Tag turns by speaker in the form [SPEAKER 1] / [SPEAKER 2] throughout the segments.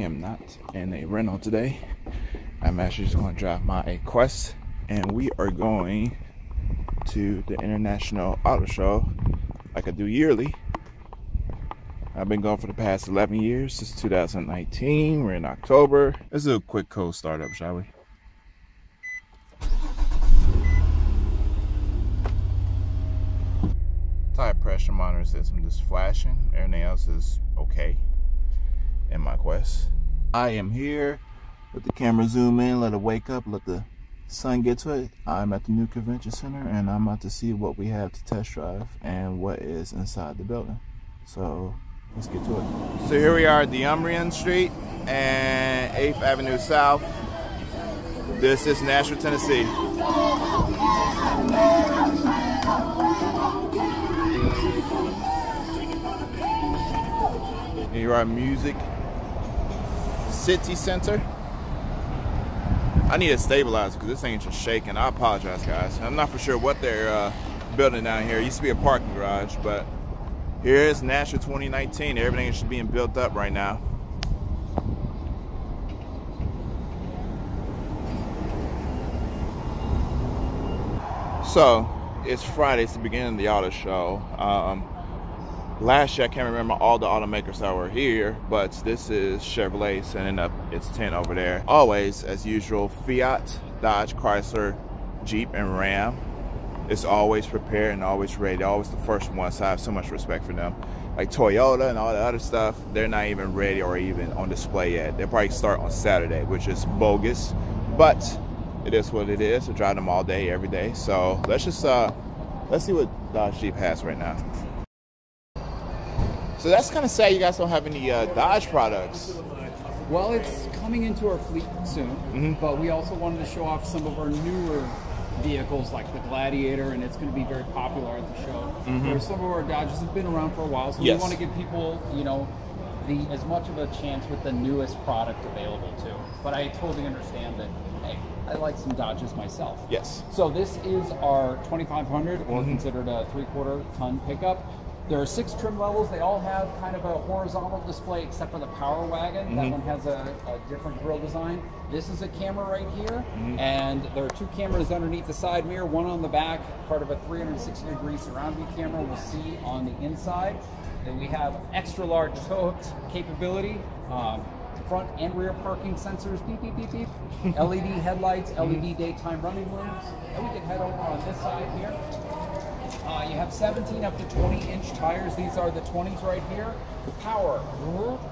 [SPEAKER 1] am not in a rental today. I'm actually just going to drive my Quest, and we are going to the International Auto Show like I do yearly. I've been going for the past 11 years, since 2019. We're in October. Let's do a quick cold startup, shall we? Tire pressure monitor system just flashing. Everything else is okay in my Quest. I am here. Let the camera zoom in, let it wake up, let the sun get to it. I'm at the new convention center, and I'm about to see what we have to test drive and what is inside the building. So let's get to it. So here we are at the Umbrian Street and 8th Avenue South. This is Nashville, Tennessee. Here are Music City Center. I need a stabilizer because this thing is just shaking. I apologize, guys. I'm not for sure what they're building down here. It used to be a parking garage, but here is Nashville 2019. Everything is being built up right now. So it's Friday. It's the beginning of the auto show. Last year, I can't remember all the automakers that were here, but this is Chevrolet setting up its tent over there. Always, as usual, Fiat, Dodge, Chrysler, Jeep, and Ram. It's always prepared and always ready. They're always the first ones, so I have so much respect for them. Like Toyota and all the other stuff, they're not even ready or even on display yet. They'll probably start on Saturday, which is bogus, but it is what it is. I drive them all day, every day. So let's just, let's see what Dodge Jeep has right now. So that's kind of sad you guys don't have any Dodge products.
[SPEAKER 2] Well, it's coming into our fleet soon, but we also wanted to show off some of our newer vehicles like the Gladiator, and it's going to be very popular at the show. Whereas some of our Dodges have been around for a while, so we want to give people, you know, as much of a chance with the newest product available too. But I totally understand that, hey, I like some Dodges myself.
[SPEAKER 1] Yes.
[SPEAKER 2] So this is our 2500, or considered a 3/4 ton pickup. There are 6 trim levels. They all have kind of a horizontal display except for the Power Wagon. That one has a different grille design. This is a camera right here, and there are 2 cameras underneath the side mirror, one on the back, part of a 360-degree surround view camera we'll see on the inside. Then we have extra large tow capability, front and rear parking sensors, beep, beep, beep, beep, LED headlights, LED daytime running lamps. And we can head over on this side here. You have 17 up to 20-inch tires. These are the 20s right here. Power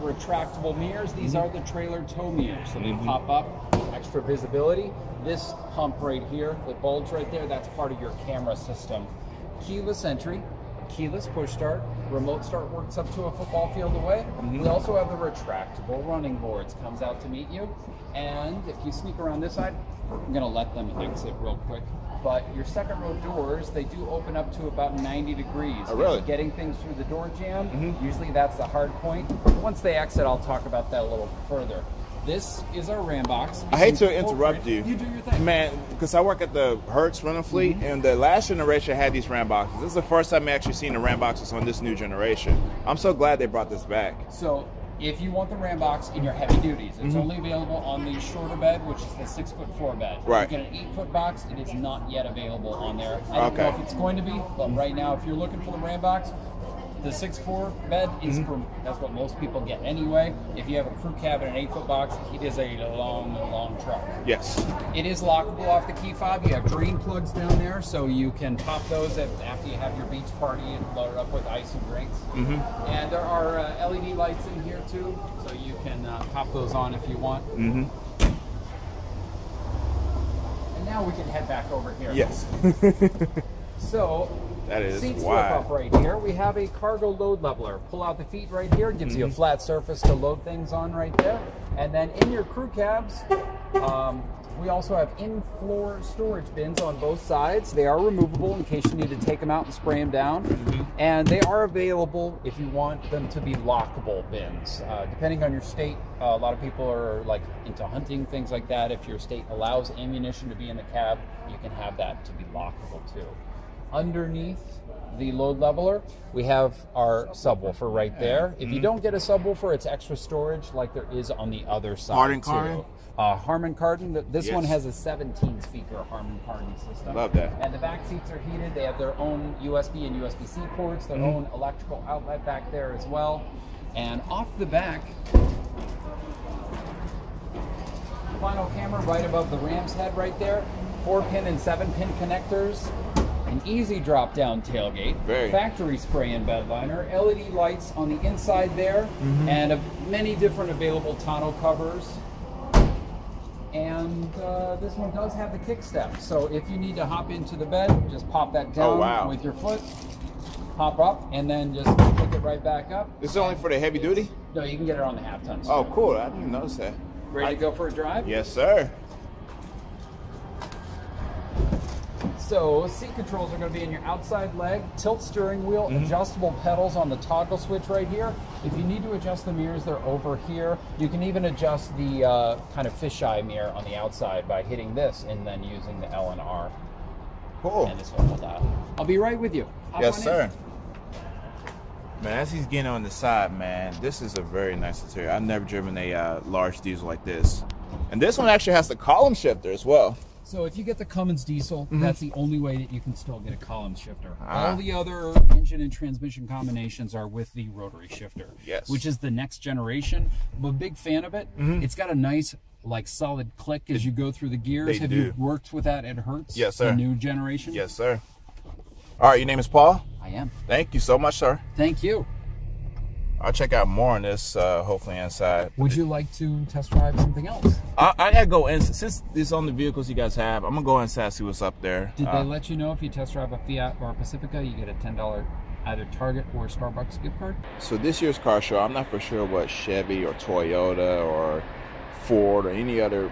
[SPEAKER 2] retractable mirrors. These are the trailer tow mirrors. So they pop up, extra visibility. This hump right here, the bulge right there, that's part of your camera system. Keyless entry, keyless push start, remote start works up to a football field away. We also have the retractable running boards, comes out to meet you. And if you sneak around this side, I'm gonna let them exit real quick. But your second row doors, they do open up to about 90 degrees.
[SPEAKER 1] Oh, really?
[SPEAKER 2] Getting things through the door jamb, usually that's the hard point. Once they exit, I'll talk about that a little further. This is our Ram box.
[SPEAKER 1] I hate to interrupt you.
[SPEAKER 2] You do your thing.
[SPEAKER 1] Man, because I work at the Hertz rental fleet, and the last generation had these Ram boxes. This is the first time I actually seen the Ram boxes on this new generation. I'm so glad they brought this back.
[SPEAKER 2] So if you want the Ram box in your heavy duties, it's only available on the shorter bed, which is the 6'4" bed.
[SPEAKER 1] Right.
[SPEAKER 2] You get an 8-foot box, it is not yet available on there. I don't know if it's going to be, but right now, if you're looking for the Ram box, the 6'4" bed is that's what most people get anyway. If you have a crew cab and an 8-foot box, it is a long, long truck.
[SPEAKER 1] Yes.
[SPEAKER 2] It is lockable off the key fob. You have drain plugs down there, so you can pop those after you have your beach party and load it up with ice and drinks. And there are LED lights in here too, so you can pop those on if you want. And now we can head back over here.
[SPEAKER 1] Yes.
[SPEAKER 2] So
[SPEAKER 1] that is
[SPEAKER 2] seats
[SPEAKER 1] wide.
[SPEAKER 2] flip up right here. We have a cargo load leveler. Pull out the feet right here. Gives you a flat surface to load things on right there. And then in your crew cabs, we also have in-floor storage bins on both sides. They are removable in case you need to take them out and spray them down. And they are available if you want them to be lockable bins. Depending on your state, a lot of people are like into hunting, things like that. If your state allows ammunition to be in the cab, you can have that to be lockable too. underneath the load leveler, we have our subwoofer right there. If you don't get a subwoofer, it's extra storage like there is on the other side too. Harman Kardon. This one has a 17-speaker Harman Kardon system.
[SPEAKER 1] Love that.
[SPEAKER 2] And the back seats are heated. They have their own USB and USB-C ports, their own electrical outlet back there as well. And off the back, final camera right above the ram's head right there. 4-pin and 7-pin connectors. An easy drop-down tailgate, factory spray and bed liner, LED lights on the inside there, and many different available tonneau covers. And this one does have the kick step, so if you need to hop into the bed, just pop that down with your foot, hop up, and then just pick it right back up.
[SPEAKER 1] This is only for the heavy duty?
[SPEAKER 2] No, you can get it on the half-ton.
[SPEAKER 1] Oh, cool. I didn't even notice that.
[SPEAKER 2] Ready to go for a drive?
[SPEAKER 1] Yes, sir.
[SPEAKER 2] So seat controls are going to be in your outside leg, tilt steering wheel, adjustable pedals on the toggle switch right here. If you need to adjust the mirrors, they're over here. You can even adjust the kind of fisheye mirror on the outside by hitting this and then using the L and R.
[SPEAKER 1] Cool.
[SPEAKER 2] And this one will dial. I'll be right with you.
[SPEAKER 1] Yes, sir. Man, as he's getting on the side, man, this is a very nice interior. I've never driven a large diesel like this. And this one actually has the column shifter as well.
[SPEAKER 2] So if you get the Cummins diesel, that's the only way that you can still get a column shifter. All the other engine and transmission combinations are with the rotary shifter, which is the next generation. I'm a big fan of it. It's got a nice, like, solid click as you go through the gears. Have you worked with that at Hertz?
[SPEAKER 1] Yes, sir.
[SPEAKER 2] The new generation?
[SPEAKER 1] Yes, sir. All right, your name is Paul?
[SPEAKER 2] I am.
[SPEAKER 1] Thank you so much, sir.
[SPEAKER 2] Thank you.
[SPEAKER 1] I'll check out more on this, hopefully inside.
[SPEAKER 2] Would you like to test drive something else?
[SPEAKER 1] I gotta go in, since it's on the vehicles you guys have, I'm gonna go inside, see what's up there.
[SPEAKER 2] Did they let you know if you test drive a Fiat or a Pacifica, you get a $10 either Target or Starbucks gift card?
[SPEAKER 1] So this year's car show, I'm not for sure what Chevy or Toyota or Ford or any other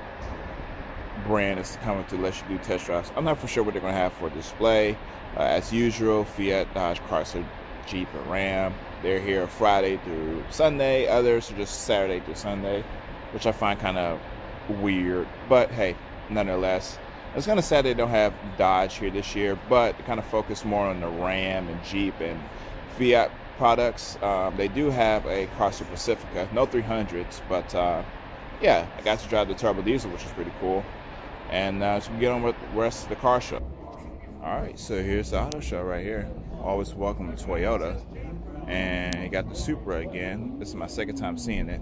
[SPEAKER 1] brand is coming to let you do test drives. I'm not for sure what they're gonna have for display. As usual, Fiat, Dodge, Chrysler, Jeep, and Ram. They're here Friday through Sunday. Others are just Saturday through Sunday, which I find kind of weird. But hey, nonetheless, it's kind of sad they don't have Dodge here this year, but kind of focus more on the Ram and Jeep and Fiat products. They do have a Chrysler Pacifica, no 300s, but yeah, I got to drive the turbo diesel, which is pretty cool. And so we get on with the rest of the car show. All right, so here's the auto show right here. Always welcome to Toyota. And you got the Supra again. This is my second time seeing it.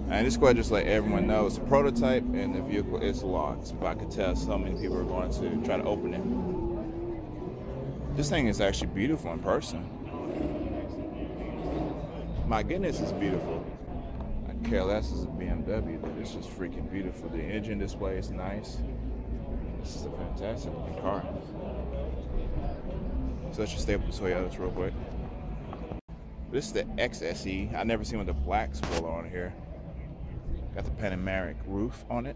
[SPEAKER 1] And this squad just let everyone know it's a prototype and the vehicle is locked. But I could tell so many people are going to try to open it. This thing is actually beautiful in person. My goodness, it's beautiful. I care less as a BMW, but it's just freaking beautiful. The engine display is nice. This is a fantastic looking car. So let's just stay up with the Toyotas real quick. This is the XSE. I never seen with the black spoiler on here. Got the panoramic roof on it.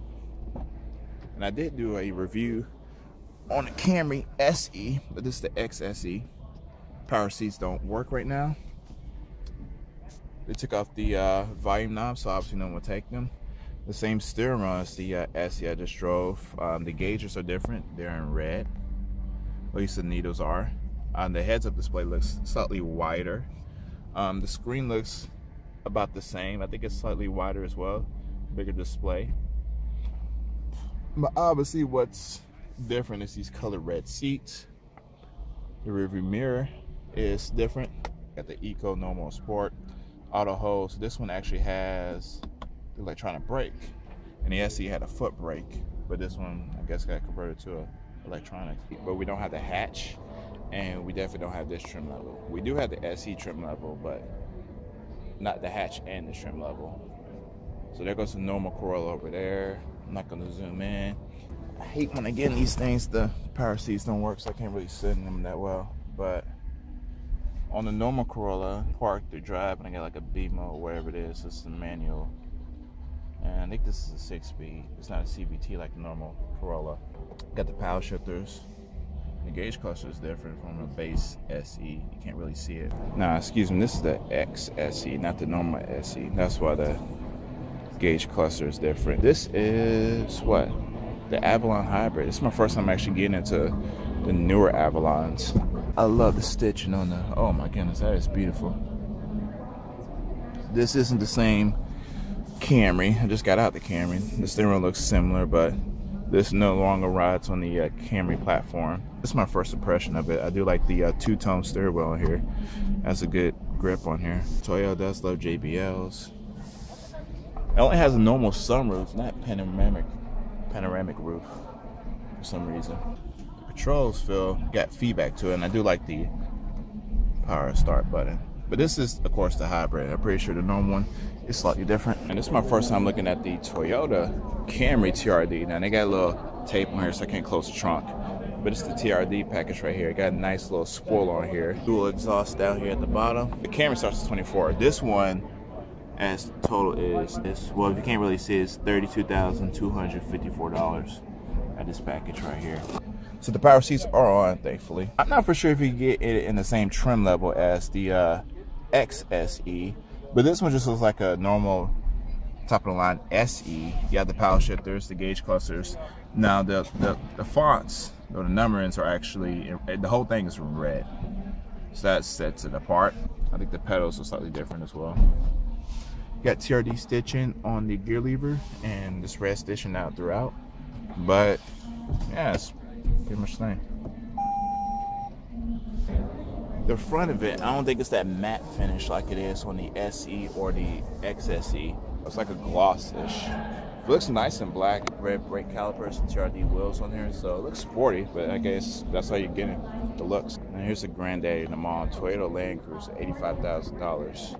[SPEAKER 1] And I did do a review on the Camry SE, but this is the XSE. Power seats don't work right now. They took off the volume knob, so obviously no one will take them. The same steering wheel as the SE I just drove. The gauges are different. They're in red. At least the needles are. The heads-up display looks slightly wider. The screen looks about the same. I think it's slightly wider as well. Bigger display. But obviously what's different is these color red seats. The rearview mirror is different. Got the Eco, Normal, Sport, Auto Hold. So this one actually has the electronic brake. And the SE had a foot brake. But this one, I guess, got converted to a electronic. But we don't have the hatch. And we definitely don't have this trim level. We do have the SE trim level, but not the hatch and the trim level. So there goes the normal Corolla over there. I'm not gonna zoom in. I hate when I get in these things, the power seats don't work, so I can't really sit in them that well. But on the normal Corolla, park to drive, and I got like a B mode or whatever it is. This is the manual. And I think this is a 6-speed. It's not a CVT like the normal Corolla. Got the power shifters. The gauge cluster is different from a base SE. You can't really see it. Nah, excuse me, this is the XSE, not the normal SE. That's why the gauge cluster is different. This is what? The Avalon Hybrid. This is my first time actually getting into the newer Avalons. I love the stitching on the, oh my goodness, that is beautiful. This isn't the same Camry. I just got out the Camry. The steering wheel looks similar, but this no longer rides on the Camry platform. This is my first impression of it. I do like the two-tone steering wheel in here. That's a good grip on here. Toyota does love JBLs. It only has a normal sunroof, not panoramic roof for some reason. The controls got feedback to it, and I do like the power start button. But this is, of course, the hybrid. I'm pretty sure the normal one is slightly different. And this is my first time looking at the Toyota Camry TRD. Now, they got a little tape on here so I can't close the trunk. But it's the TRD package right here. It got a nice little spoiler on here. Dual exhaust down here at the bottom. The Camry starts at 24. This one, as total is this, well, if you can't really see, it's $32,254 at this package right here. So the power seats are on, thankfully. I'm not for sure if you can get it in the same trim level as the XSE, but this one just looks like a normal top of the line SE. You have the power shifters, the gauge clusters. Now the fonts or the numberings are actually, the whole thing is red, so that sets it apart. I think the pedals are slightly different as well. You got TRD stitching on the gear lever and this red stitching out throughout, but yeah, it's pretty much the same. The front of it, I don't think it's that matte finish like it is on the SE or the XSE. It's like a gloss-ish. It looks nice and black. Red brake calipers and TRD wheels on here, so it looks sporty, but I guess that's how you get it, the looks. And here's the granddaddy of them all, Toyota Land Cruiser, $85,000.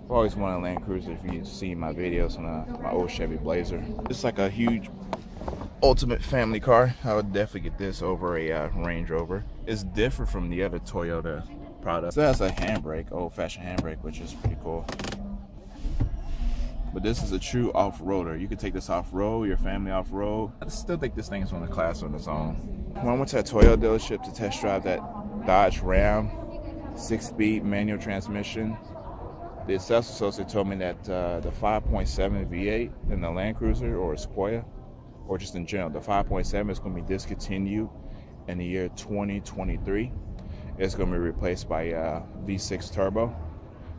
[SPEAKER 1] I've always wanted a Land Cruiser if you've seen my videos on my old Chevy Blazer. It's like a huge ultimate family car. I would definitely get this over a Range Rover. It's different from the other Toyota products. It has a handbrake, old-fashioned handbrake, which is pretty cool. But this is a true off-roader. You can take this off-road, your family off-road. I still think this thing is on a class on its own. When I went to a Toyota dealership to test drive that Dodge Ram 6-speed manual transmission, the sales associate told me that the 5.7 V8 in the Land Cruiser or Sequoia, or just in general, the 5.7 is going to be discontinued in the year 2023. It's going to be replaced by V6 turbo.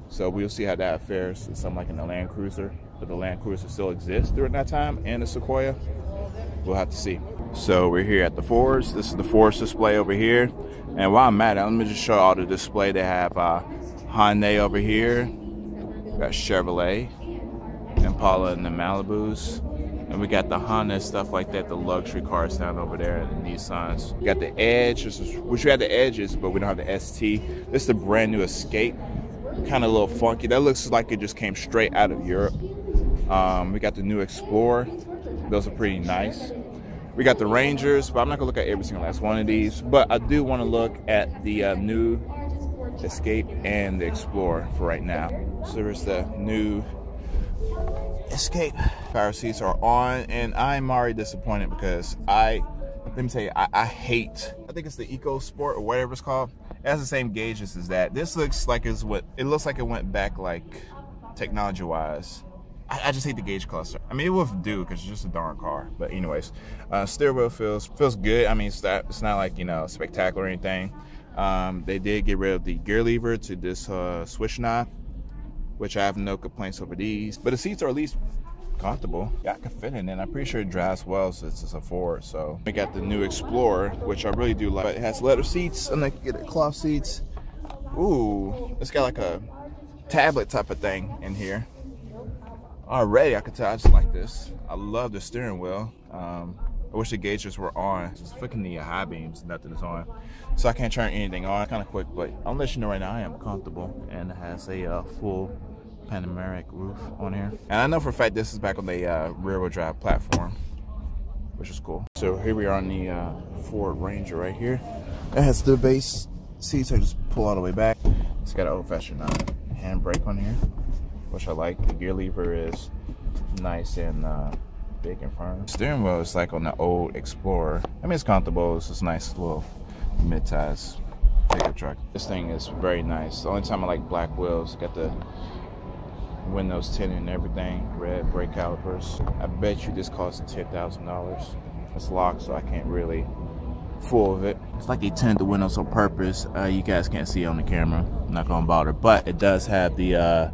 [SPEAKER 1] So we'll see how that fares to something like in the Land Cruiser. But the Land Cruiser still exists during that time, and the Sequoia, we'll have to see. So we're here at the Fords. This is the Fords display over here. And while I'm at it, let me just show all the display. They have Hyundai over here. We got Chevrolet, Impala, and the Malibus. And we got the Honda, stuff like that, the luxury cars down over there, and the Nissans. We got the Edge, which we have the Edges, but we don't have the ST. This is the brand new Escape. Kind of a little funky. That looks like it just came straight out of Europe. We got the new Explorer. Those are pretty nice. We got the Rangers, but I'm not gonna look at every single last one of these. But I do want to look at the new Escape and the Explorer for right now. So there's the new Escape. Power seats are on, and I'm already disappointed because let me tell you, I hate, I think it's the Eco Sport or whatever it's called. It has the same gauges as that. This looks like it looks like it went back like technology wise. I just hate the gauge cluster. I mean, it will do because it's just a darn car. But anyways, steering wheel feels good. I mean, it's not like, you know, spectacular or anything. They did get rid of the gear lever to this switch knob, which I have no complaints over these. But the seats are at least comfortable. Yeah, I can fit in, and I'm pretty sure it drives well since it's a Ford. So we got the new Explorer, which I really do like. It has leather seats, and I can get the cloth seats. Ooh, it's got like a tablet type of thing in here. Already, I can tell I just like this. I love the steering wheel. I wish the gauges were on. Just flicking the high beams, nothing is on. So I can't turn anything on. Kind of quick, but I'll let you know right now I am comfortable, and it has a full panoramic roof on here. And I know for a fact this is back on the rear-wheel drive platform, which is cool. So here we are on the Ford Ranger right here. It has the base seats. I just pull all the way back. It's got an old-fashioned handbrake on here, which I like. The gear lever is nice and big and firm. Steering wheel is like on the old Explorer. I mean, it's comfortable. It's just a nice little mid-size pickup truck. This thing is very nice. The only time I like black wheels, got the windows tinted and everything, red brake calipers. I bet you this costs $10,000. It's locked, so I can't really full of it. It's like they tinted the windows on purpose. You guys can't see it on the camera. I'm not gonna bother, but it does have the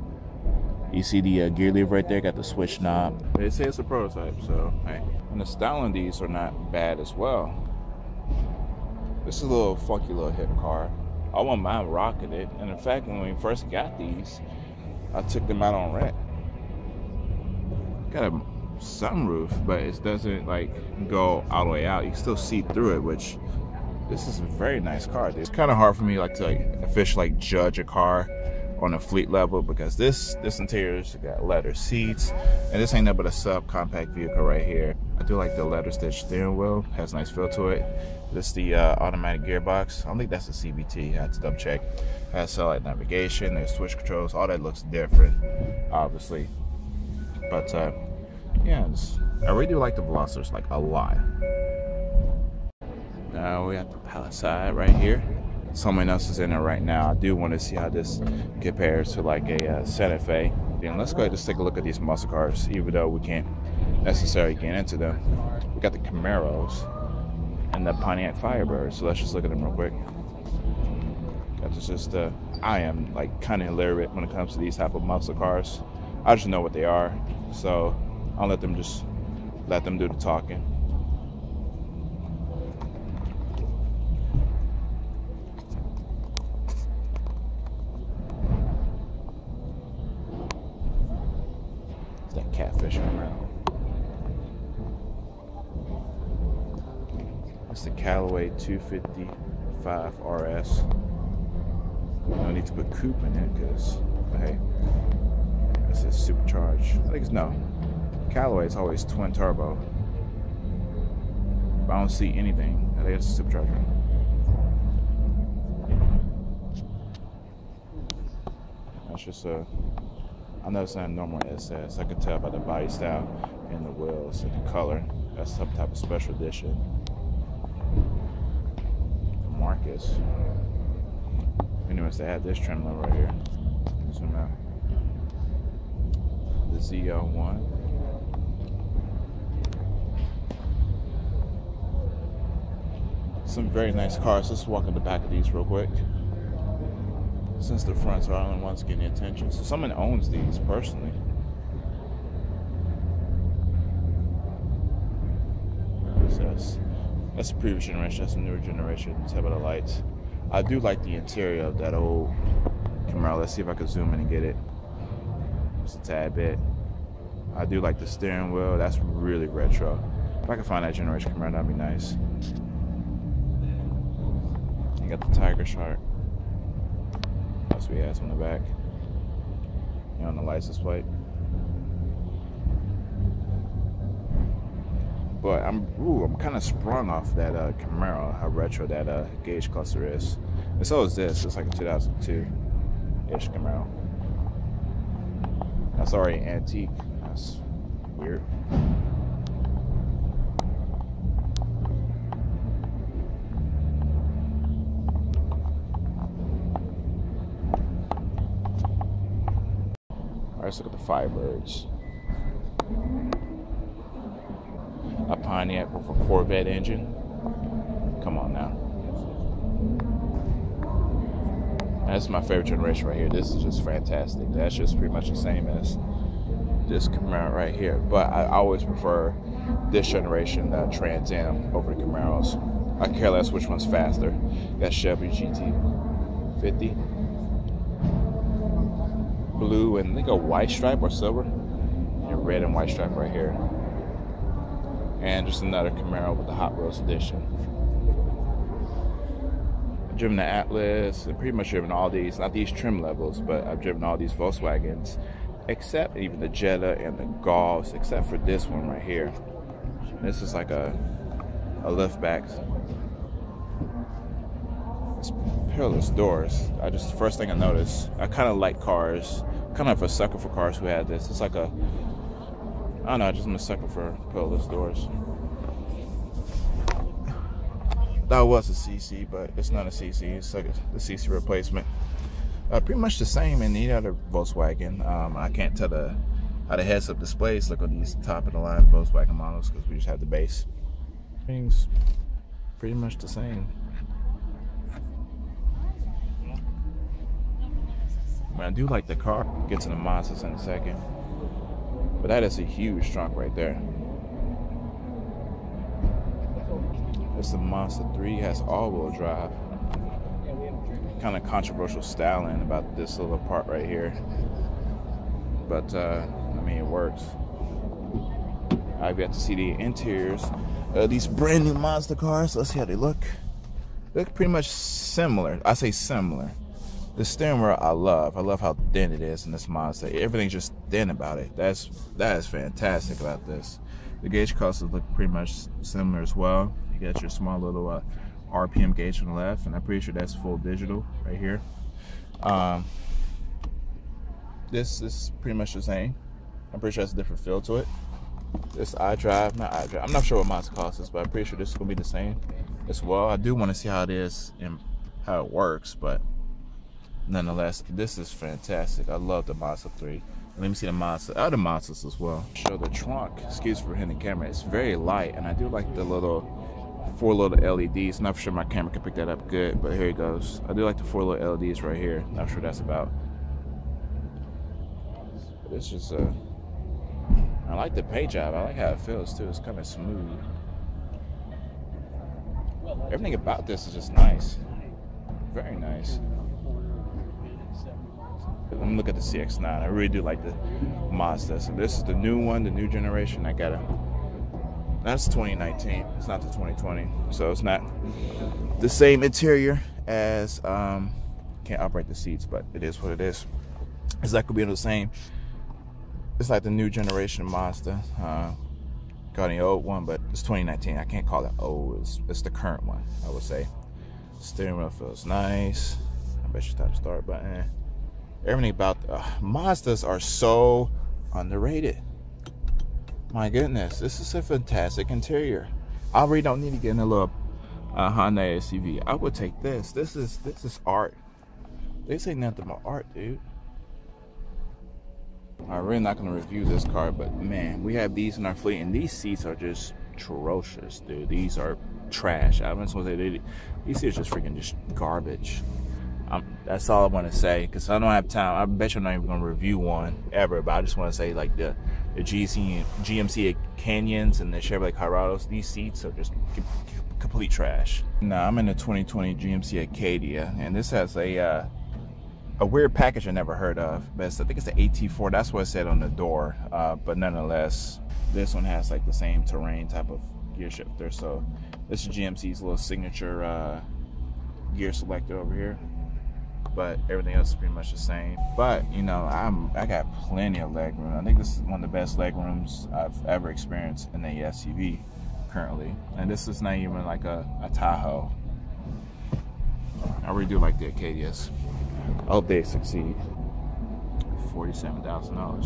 [SPEAKER 1] you see the gear lever right there, got the switch knob. They say it's a prototype, so hey. And the styling these are not bad as well. This is a little funky little hip car. I wouldn't mind rocking it. And in fact, when we first got these, I took them out on rent. Got a sunroof, but it doesn't like go all the way out. You can still see through it, which this is a very nice car, dude. It's kind of hard for me to officially judge a car on a fleet level, because this interior's got leather seats, and this ain't nothing but a subcompact vehicle right here. I do like the leather stitch steering wheel, has a nice feel to it. This is the automatic gearbox. I don't think that's a CVT, I have to double check. Has satellite navigation, there's switch controls, all that looks different, obviously. But yeah, I really do like the Velocitors, like a lot. Now we got the pallet side right here. Someone else is in there right now. I do want to see how this compares to like a Santa Fe. And let's go ahead and just take a look at these muscle cars, even though we can't necessarily get into them. We got the Camaros and the Pontiac Firebirds, so let's just look at them real quick. That's just I am like kind of illiterate when it comes to these type of muscle cars. I just know what they are, so I'll let them do the talking. It's that catfish around. That's the Callaway 255 RS. No need to put coupe in it, because hey, this is supercharged. I think it's no. Callaway is always twin turbo. But I don't see anything. I think it's a supercharger. That's just I know it's not a normal SS. I can tell by the body style and the wheels and the color. That's some type of special edition. The Marcus. Anyways, they have this trim level right here. Zoom out. The ZL1. Some very nice cars. Let's walk in the back of these real quick. Since the fronts are the only ones getting attention. So someone owns these personally. That's the previous generation. That's the newer generation. Let's have the lights. I do like the interior of that old Camaro. Let's see if I can zoom in and get it. Just a tad bit. I do like the steering wheel. That's really retro. If I can find that generation Camaro, that'd be nice. You got the Tiger Shark. That's what he has on the back. And on the license plate. But I'm kind of sprung off that Camaro, how retro that gauge cluster is. And so is this. It's like a 2002-ish Camaro. That's already antique. That's weird. All right, let's look at the Firebirds. A Pontiac with a Corvette engine. Come on now. That's my favorite generation right here. This is just fantastic. That's just pretty much the same as this Camaro right here. But I always prefer this generation, the Trans Am, over the Camaros. I care less which one's faster. Got Chevy GT50. Blue and I think a white stripe or silver. And red and white stripe right here. And just another Camaro with the Hot Wheels edition. I've driven the Atlas, and pretty much driven all these, not these trim levels, but I've driven all these Volkswagens, except even the Jetta and the Golfs, except for this one right here. This is like a liftback. It's peerless doors. First thing I noticed, I kind of like cars, kind of a sucker for cars who had this. It's like a, I don't know, I'm a sucker for peerless doors. That was a CC, but it's not a CC. It's like the CC replacement. Pretty much the same in the other Volkswagen. I can't tell how the heads-up displays look on these top-of-the-line Volkswagen models because we just have the base. Things. pretty much the same. But I do like the car. Get to the Mazdas in a second. But that is a huge trunk right there. It's the Mazda 3. It has all-wheel drive. Kind of controversial styling about this little part right here. But, I mean, it works. I've got to see the interiors of these brand new Mazda cars. Let's see how they look. They look pretty much similar. I say similar. The steering wheel I love. I love how thin it is in this Mazda. Everything's just thin about it. That is fantastic about this. The gauge clusters look pretty much similar as well. You got your small little RPM gauge on the left, and I'm pretty sure that's full digital right here. This is pretty much the same. I'm pretty sure it's a different feel to it. This iDrive, not iDrive. I'm not sure what Mazda costs, but I'm pretty sure this is gonna be the same as well. I do want to see how it is and how it works, but nonetheless, this is fantastic. I love the Mazda 3. Let me see the Mazda, other Mazdas as well. Show the trunk. Excuse for hitting the camera. It's very light, and I do like the four little LEDs. Not sure my camera can pick that up good, but here it goes. I do like the 4 little LEDs right here. Not sure what that's about. But it's just I like the paint job. I like how it feels too. It's kind of smooth. Everything about this is just nice. Very nice. Let me look at the CX-9. I really do like the Mazda. So this is the new one, the new generation. That's 2019. It's not the 2020. So it's not the same interior as, can't operate the seats, but it is what it is. It's like being the same. It's like the new generation Mazda. Got the old one, but it's 2019. I can't call it old. It's the current one, I would say. Steering wheel feels nice. I bet you tap start button. Everything about Mazdas are so underrated. My goodness, this is a fantastic interior. I really don't need to get in a little Honda SUV. I would take this. This is art. They say nothing but art, dude. I'm really not gonna review this car, but man, we have these in our fleet, and these seats are just atrocious, dude. These are trash. I was gonna say these seats are just freaking just garbage. That's all I want to say, because I don't have time. I bet you're not even going to review one ever, but I just want to say, like, the GMC Canyons and the Chevrolet Colorados, these seats are just complete trash. Now, I'm in the 2020 GMC Acadia, and this has a weird package I never heard of, but I think it's the AT4. That's what it said on the door, but nonetheless, this one has, like, the same terrain type of gear shifter. So this is GMC's little signature gear selector over here. But everything else is pretty much the same. But you know, I got plenty of leg room. I think this is one of the best leg rooms I've ever experienced in a SUV currently. And this is not even like a Tahoe. I really do like the Acadias. I hope they succeed. $47,000.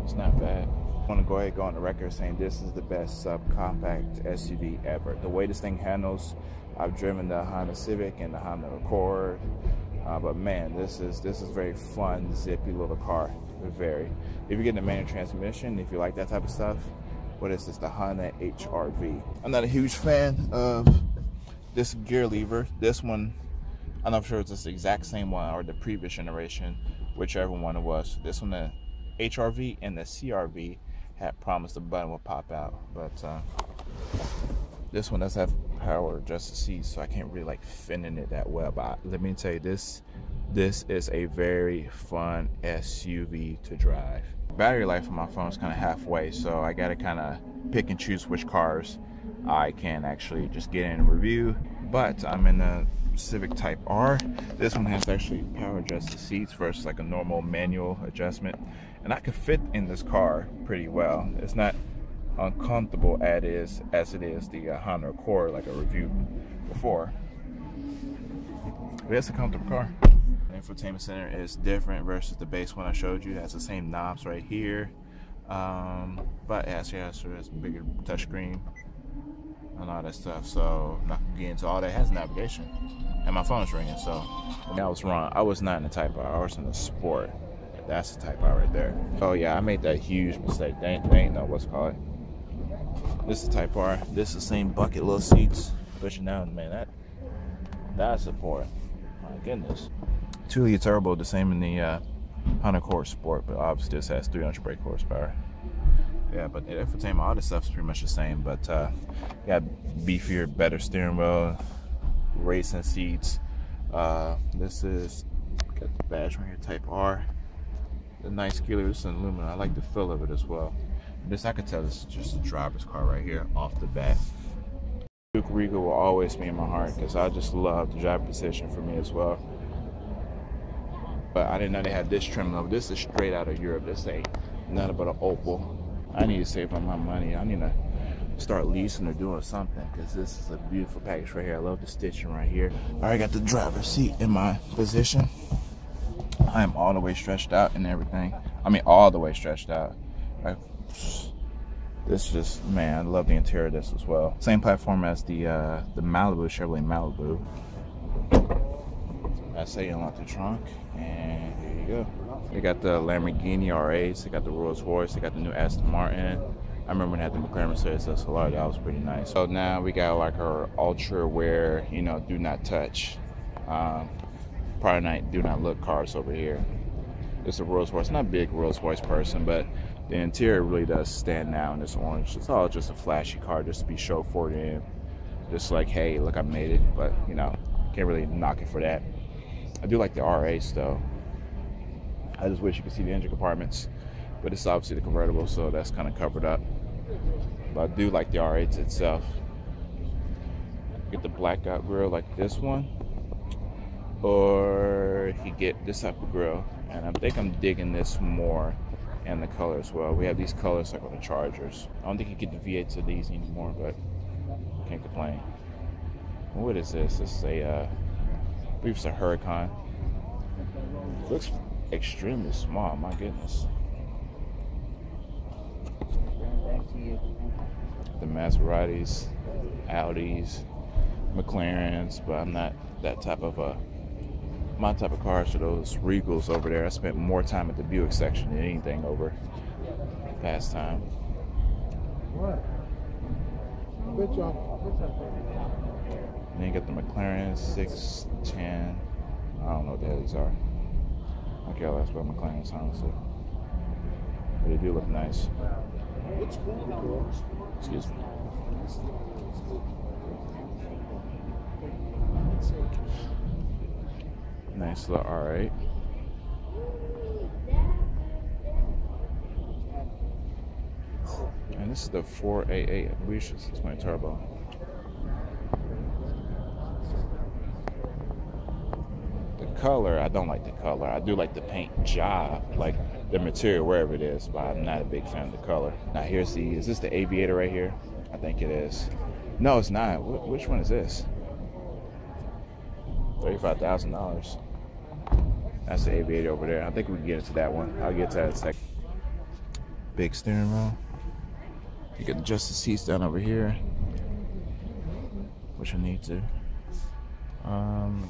[SPEAKER 1] It's not bad. I want to go ahead and go on the record saying this is the best subcompact SUV ever. The way this thing handles, I've driven the Honda Civic and the Honda Accord. But man, this is very fun, zippy little car. Very. If you're getting a manual transmission, if you like that type of stuff, what is this? The Honda HR-V. I'm not a huge fan of this gear lever. This one, I'm not sure if it's the exact same one or the previous generation, whichever one it was. This one, the HR-V and the CR-V, had promised the button would pop out, but this one does have power adjusted seats, so I can't really like fit in it that well. But let me tell you, this is a very fun SUV to drive. Battery life on my phone is kind of halfway, so I gotta kind of pick and choose which cars I can actually just get in and review. But I'm in the Civic Type R. This one has actually power adjusted seats versus like a normal manual adjustment, and I could fit in this car pretty well. It's not uncomfortable as it is the Honda Accord, like I reviewed before. But it's a comfortable car. The infotainment center is different versus the base one I showed you. It has the same knobs right here, but it has a bigger touchscreen and all that stuff. So I'm not gonna get into all that. It has navigation, and my phone's ringing. So I was wrong. I was not in the Type R. I was in the Sport. That's the Type R right there. Oh yeah, I made that huge mistake. They ain't know what's called. This is Type R. This is the same bucket little seats. pushing down, man, that's support. My goodness. 2-liter turbo, the same in the 100 horse Sport, but obviously this has 300 brake horsepower. Yeah, but the infotainment, all this stuff's pretty much the same, but got beefier, better steering wheel, racing seats. This is, got the badge right here, Type R. The nice keyless and Lumia. I like the feel of it as well. This, I could tell this is just a driver's car right here off the bat. Duke Regal will always be in my heart because I just love the driver position for me as well. But I didn't know they had this trim level. This is straight out of Europe. This ain't nothing but an Opal. I need to save up my money. I need to start leasing or doing something because this is a beautiful package right here. I love the stitching right here. I already got the driver's seat in my position. I am all the way stretched out and everything. I mean, all the way stretched out. This just, man, I love the interior of this as well. Same platform as the Malibu, Chevrolet Malibu. I say unlock the trunk, and here you go. They got the Lamborghini R8s, they got the Rolls Royce, they got the new Aston Martin. I remember when I had the McLaren Mercedes SLR, that was pretty nice. So now we got like our ultra wear, you know, do not touch. Probably not do not look cars over here. It's a Rolls Royce. Not a big Rolls Royce person, but the interior really does stand out in this orange. It's all just a flashy car just to be show for in. Just like, hey, look, I made it. But, you know, can't really knock it for that. I do like the R8s though. I just wish you could see the engine compartments, but it's obviously the convertible, so that's kind of covered up. But I do like the R8s itself. Get the blackout grille like this one, or you get this type of grille, and I think I'm digging this more, and the color as well. We have these colors like on the Chargers. I don't think you get the V8s of these anymore, but can't complain. What is this? This is a I believe it's a Huracan. Looks extremely small, my goodness. The Maseratis, Audis, McLarens, but I'm not that type of my type of cars are those Regals over there. I spent more time at the Buick section than anything over past time. What? Good job. And then you got the McLaren 610. I don't know what the hell these are. Okay, that's about McLaren's, honestly. But they do look nice. Excuse me. Nice little R8. And this is the 488. I believe it's 620 turbo. Color, I don't like the color. I do like the paint job, like the material wherever it is, but I'm not a big fan of the color. Now here's the, is this the Aviator right here? I think it is. No, it's not. Which one is this? $35,000. That's the Aviator over there. I think we can get into that one. I'll get to that in a second. Big steering wheel. You can adjust the seats down over here, which I need to.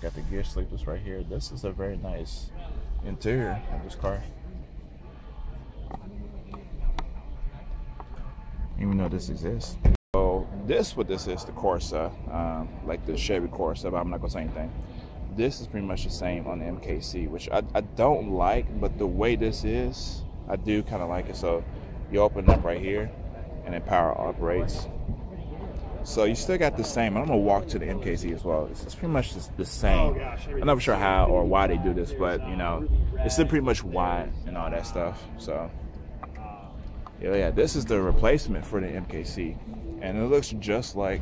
[SPEAKER 1] Got the gear sleeveless right here. This is a very nice interior of this car. Even though this exists. So what this is, the Corsa, like the Chevy Corsa, but I'm not gonna say anything. This is pretty much the same on the MKC, which I don't like, but the way this is, I do kind of like it. So you open it up right here, and then power operates. So you still got the same. I'm gonna walk to the MKC as well. It's pretty much the same. I'm not sure how or why they do this, but you know, it's still pretty much wide and all that stuff. So yeah, this is the replacement for the MKC, and it looks just like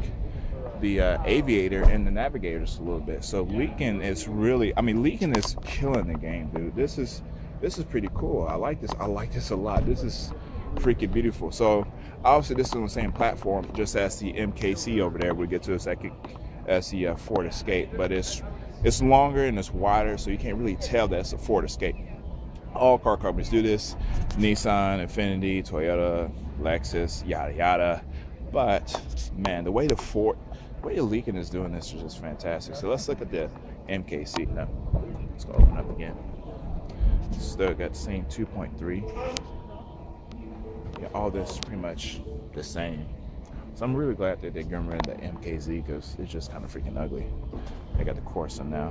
[SPEAKER 1] the Aviator and the Navigator just a little bit. So Leakin is really, I mean, Leakin is killing the game, dude. This is pretty cool. I like this. I like this a lot. This is freaking beautiful. So obviously this is on the same platform just as the MKC over there. We'll get to a second, as the Ford Escape, but it's longer and it's wider, so you can't really tell that it's a Ford Escape. All car companies do this: Nissan, Infiniti, Toyota, Lexus, yada yada. But man, the way Leakin is doing this is just fantastic. So let's look at the MKC now. Let's go open up again. Still got the same 2.3. Yeah, all this is pretty much the same. So I'm really glad that they're getting rid of the MKZ because it's just kind of freaking ugly. They got the Corsa now.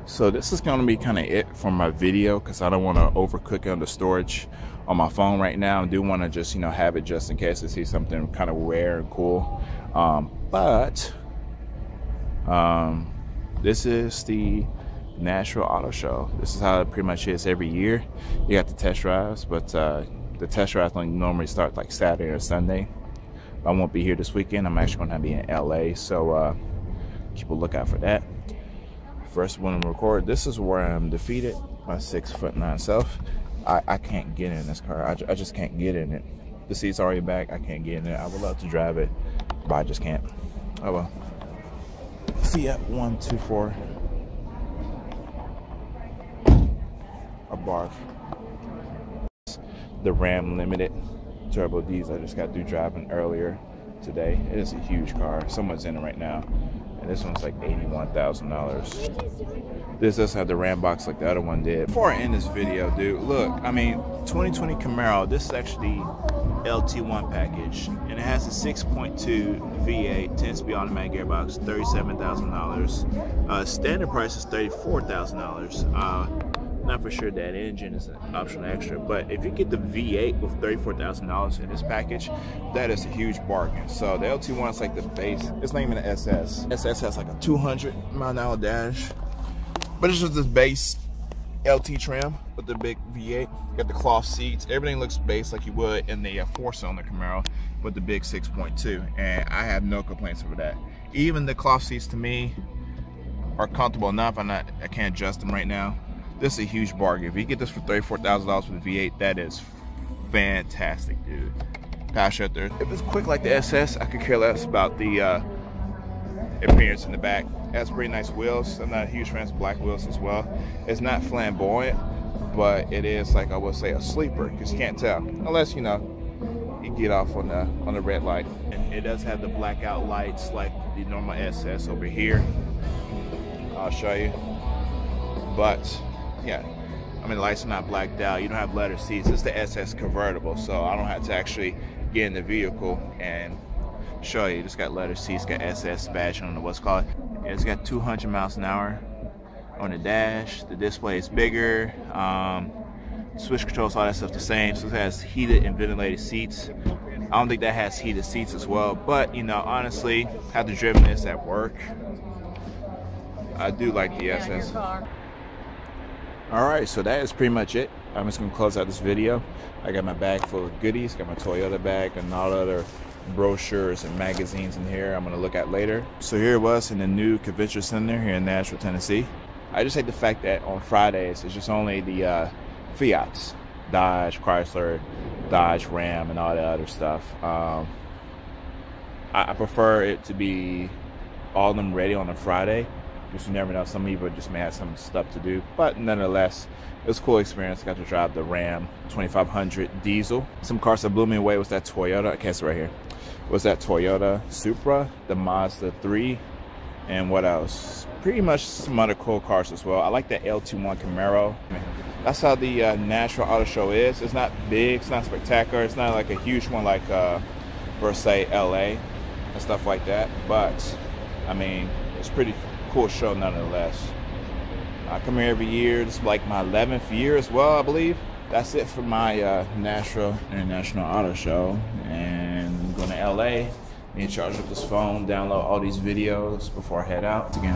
[SPEAKER 1] So this is going to be kind of it for my video because I don't want to overcook on the storage on my phone right now. I do want to just, you know, have it just in case I see something kind of rare and cool. This is the Nashville Auto Show. This is how it pretty much is every year. You got the test drives, but the test drives don't normally start like Saturday or Sunday. I won't be here this weekend. I'm actually going to be in LA, so keep a lookout for that. First one to record. This is where I'm defeated. My 6'9" self. I can't get in this car. I just can't get in it. The seat's already back. I can't get in it. I would love to drive it, but I just can't. Oh well. Fiat 124. A barf. The Ram Limited Turbo Diesel I just got through driving earlier today. It is a huge car. Someone's in it right now. And this one's like $81,000. This does have the Ram box like the other one did. Before I end this video, dude, look, I mean, 2020 Camaro, this is actually LT1 package. And it has a 6.2 V8, 10-speed automatic gearbox, $37,000. Standard price is $34,000. Not for sure that engine is an optional extra, but if you get the V8 with $34,000 in this package, that is a huge bargain. So the LT1 is like the base. It's not even an SS. SS has like a 200-mile-an-hour dash, but it's just this base LT trim with the big V8. You got the cloth seats. Everything looks base like you would in the 4-cylinder Camaro with the big 6.2, and I have no complaints over that. Even the cloth seats to me are comfortable enough. I can't adjust them right now. This is a huge bargain. If you get this for $34,000 for the V8, that is fantastic, dude. Power shifter. If it's quick like the SS, I could care less about the appearance in the back. It has pretty nice wheels. I'm not a huge fan of black wheels as well. It's not flamboyant, but it is, like I would say, a sleeper because you can't tell unless, you know, you get off on the red light. And it does have the blackout lights like the normal SS over here. I'll show you. But yeah, I mean, the lights are not blacked out. You don't have leather seats. It's the SS convertible, so I don't have to actually get in the vehicle and show you. It's got leather seats, got SS badge on the what's called. It's got 200 miles an hour on the dash. The display is bigger. Switch controls, all that stuff the same. So it has heated and ventilated seats. I don't think that has heated seats as well, but you know, honestly, after driven this at work, I do like the SS. Alright, so that is pretty much it. I'm just going to close out this video. I got my bag full of goodies, got my Toyota bag and all other brochures and magazines in here I'm going to look at later. So here it was in the new convention center here in Nashville, Tennessee. I just hate the fact that on Fridays it's just only the Fiats, Dodge, Chrysler, Dodge, Ram, and all that other stuff. I prefer it to be all of them ready on a Friday. Because you never know, some people just may have some stuff to do, but nonetheless, it was a cool experience. Got to drive the Ram 2500 diesel. Some cars that blew me away was that Toyota, I can't see right here, was that Toyota Supra, the Mazda 3, and what else? Pretty much some other cool cars as well. I like that LT1 Camaro. That's how the Nashville Auto Show is. It's not big, it's not spectacular, it's not like a huge one like per se LA and stuff like that, but I mean, it's pretty cool show nonetheless. I come here every year. This is like my 11th year as well, I believe. That's it for my Nashville International Auto Show, and I'm going to LA. Need to charge up this phone, download all these videos before I head out again.